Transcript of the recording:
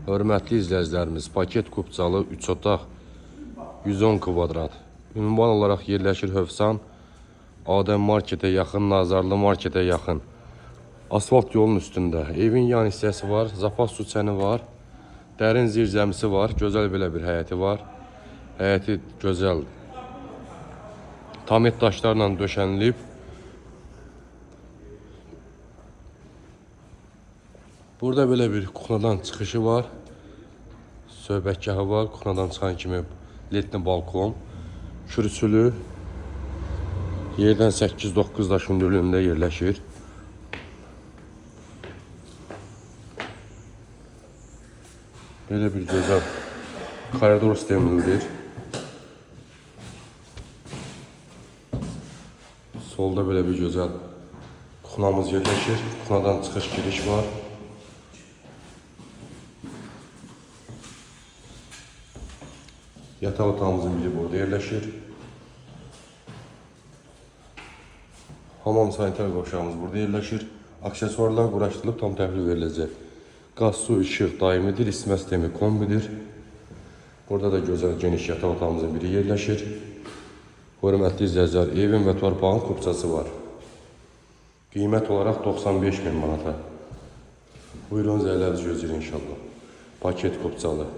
Hörmətli izləyicilərimiz, paket kupçalı 3 otaq 110 kvadrat. Ünvan olaraq yerləşir Hövsan, Adəm marketə yaxın, Nazarlı marketə yaxın. Asfalt yolun üstündə. Evin yan hissəsi var, zapas su çəni var, dərin zirzəmisi var, gözəl belə bir həyəti var. Həyəti gözəl. Tamet daşlarla döşənilib. Burada belə bir kuxnadan çıxışı var. Söhbətgahı var. Kuxnadan çıxan kimi ledli balkon. Kürsülü. Yerdən 8-9 daş hündürlüyündə yerləşir. Belə bir gözəl koridor sistemidir. Solda belə bir gözəl kuxnamız yerləşir. Kuxnadan çıxış giriş var. Yataq otağımızın biri burada yerləşir. Hamam sanitar qovşağımız burada yerləşir. Aksesuarlar quraşdırılıb tam təhvil veriləcək. Qaz, su, işıq daimidir, isitmə sistemi kombidir. Burada da gözəl geniş yataq otağımızın biri yerləşir. Hörmətli izləyicilər, evin və torpağın kupçası var. Qiymət olaraq 95.000 manata. Buyurun, zəylərinizi gözləyir inşallah. Paket kupçalı.